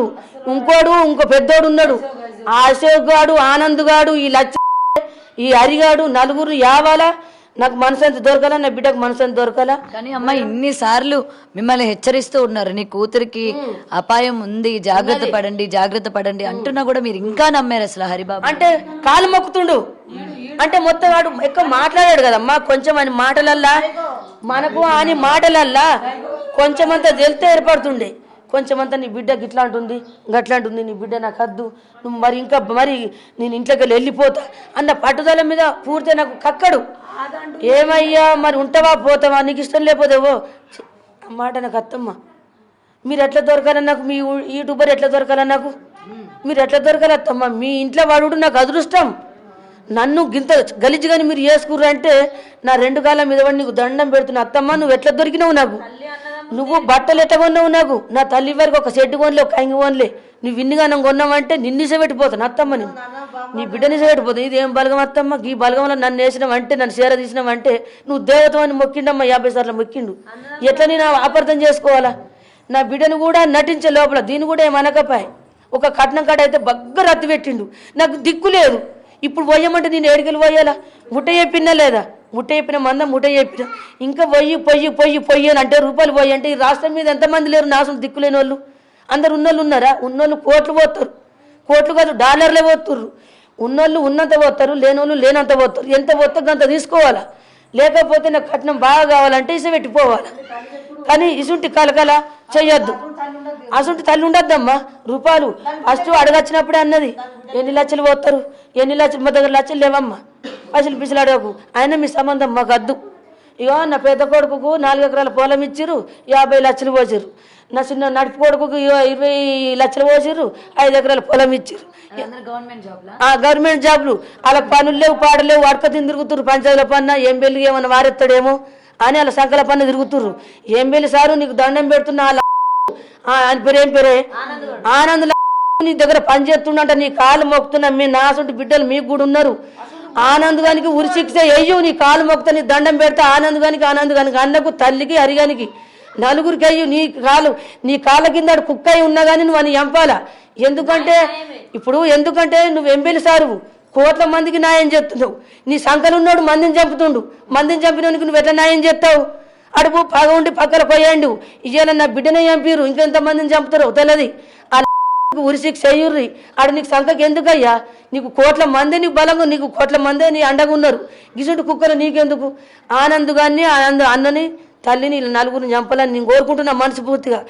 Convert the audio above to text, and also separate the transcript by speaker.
Speaker 1: ఇంకో పెద్దోడు ఉన్నాడు, ఆ అశోక్ గాడు, ఆనంద్ గాడు, ఈ లచ్చ, ఈ హరిగాడు, నలుగురు యావాలా నాకు మనసంత దొరకాల, నా బిడ్డకు మనసంత దొరకాల.
Speaker 2: కానీ అమ్మ ఇన్నిసార్లు మిమ్మల్ని హెచ్చరిస్తూ ఉన్నారు, నీ కూతురికి అపాయం ఉంది, జాగ్రత్త పడండి అంటున్నా కూడా మీరు ఇంకా నమ్మారు అసలు హరిబాబు
Speaker 1: అంటే కాలు మొక్కుతుండు అంటే మొత్తం వాడు ఎక్కువ మాట్లాడాడు కదమ్మా. కొంచెం అని మాటలల్లా మనకు అని మాటలల్లా కొంచెమంతా తెలితే ఏర్పడుతుండే. కొంచెమంతా నీ బిడ్డ గిట్లాంటుంది గట్లాంటుంది, నీ బిడ్డ నాకు వద్దు, నువ్వు మరి నేను ఇంట్లోకి వెళ్ళిపోతా అన్న పట్టుదల మీద పూర్తి నాకు కక్కడు. ఏమయ్యా మరి ఉంటావా పోతావా, నీకు ఇష్టం లేకపోతేవో మాట నాకు అత్తమ్మ. మీరు ఎట్లా దొరకాల నాకు, మీ యూట్యూబర్ ఎట్లా దొరకాల నాకు, మీరు ఎట్లా దొరకాలి అత్తమ్మ? మీ ఇంట్లో వాడు నాకు అదృష్టం. నన్ను గింత గలిజిగాని మీరు చేసుకుర్రంటే నా 2 కాళ్ళ మీద పడి నీకు దండం పెడుతున్నా అత్తమ్మ. నువ్వు ఎట్లా దొరికినావు నాకు, నువ్వు బట్టలు ఎట్లా కొన్నావు నాకు, నా తల్లి వరకు ఒక సెట్ కొనలే, ఒక కంగి కొనలే. నువ్వు ఇన్నిగానం కొన్నావంటే నిన్నిసే పెట్టిపోతాను అత్తమ్మ, నీ బిడ్డనిసే పెట్టిపోతాను. ఇదేం బలగం అత్తమ్మ, ఈ బలగంలో నన్ను వేసినావంటే, నన్ను చీర తీసినావంటే నువ్వు దేవతమని మొక్కిండమ్మా 50 సార్లు మొక్కిండు. ఎట్లా నేను అపార్థం చేసుకోవాలా? నా బిడ్డను కూడా నటించే లోపల దీన్ని కూడా ఏమనకపాయి. ఒక కట్నం కాడ అయితే బగ్గ రద్దు పెట్టిండు, నాకు దిక్కు లేదు. ఇప్పుడు పోయమంటే నేను ఏడుకెళ్ళి పోయాలా? ముట్ట చెప్పినా లేదా? ముట్ట చెప్పిన మంద ముట్ట చెప్పిన ఇంకా పొయ్యి అని అంటే రూపాయలు పోయి అంటే ఈ రాష్ట్రం మీద ఎంతమంది లేరు నాశనం దిక్కులేని వాళ్ళు? అందరు ఉన్నోళ్ళు ఉన్నారా? ఉన్నోళ్ళు కోట్లు పోతారు, కోట్లు కాదు డాలర్లే పోతుర్రు. ఉన్నోళ్ళు ఉన్నంత పోతారు, లేనోళ్ళు లేనంత పోతారు. ఎంత పోతారు అంత తీసుకోవాలా, లేకపోతే నాకు కట్నం బాగా కావాలంటే ఇసు పెట్టిపోవాలి. కానీ ఇసుంటి కలకల చెయ్యొద్దు, అసుంటి తల్లి ఉండద్దమ్మా. రూపాయలు ఫస్ట్ అడగచ్చినప్పుడే అన్నది ఎన్ని లక్షలు పోతారు, ఎన్ని లక్షలు, మా దగ్గర లక్షలు లేవమ్మా, పైసలు పిసలు అడగకు, అయినా మీ సంబంధం మాకు వద్దు. ఇగో నా పెద్ద కొడుకుకు 4 ఎకరాల పొలం ఇచ్చిర్రు, 50 లక్షలు పోసిర్రు. నా చిన్న నడుపు కొడుకుకు 20 లక్షలు పోసిర్రు, 5 ఎకరాల పొలం ఇచ్చిర్రు. గవర్నమెంట్ జాబ్లు, అలా పనులు లేవు పాడలేవు, అడక తిని తిరుగుతుర్రు. పంచాయతీల పన్న ఏం పెళ్ళి ఏమన్నా వారెత్తాడేమో అని అలా సంకల పన్న తిరుగుతుర్రు. ఏం పెళ్ళి సారు నీకు దండం పెడుతున్నా అని పేరు, ఏం పేరే ఆనంద్, నీ దగ్గర పని చేస్తుండంట, నీ కాలు మొక్కుతున్నా. మీ నాసుంటి బిడ్డలు మీకు కూడా ఉన్నారు. ఆనంద్ గానికి ఉరి శిక్ష అయ్యు, నీ కాలు మొక్కుతా, నీ దండం పెడతా. ఆనంద్ గానికి అన్నకు, తల్లికి, హరిగానికి, నలుగురికి అయ్యు. నీ కాళ్ళ కింద కుక్క అయి ఉన్నా కానీ నువ్వు అని ఎంపాలా. ఎందుకంటే నువ్వు ఎంపీలు సారు, కోట్ల మందికి న్యాయం చేస్తున్నావు. నీ సంకలున్నాడు మందిని చంపుతుండు, మందిని చంపినోనికి నువ్వు ఎట్లా న్యాయం చేస్తావు? అడుపు పగ ఉండి పక్కన పోయాండు. ఇవాళ నా బిడ్డనే చంపిరు, ఇంకెంత మందిని చంపుతారు తెలియదు. ఉరి శిక్ష అయ్యుర్రి. ఆడు నీకు సంఖకి ఎందుకయ్యా? నీకు కోట్ల మంది, నీకు బలంగా, నీకు కోట్ల మందే నీ అండగా ఉన్నారు. గిసుంటి కుక్కలు నీకెందుకు? ఆనంద్ గారిని, అన్నని, తల్లిని, 4 చంపాలని నేను కోరుకుంటున్నా మనస్ఫూర్తిగా.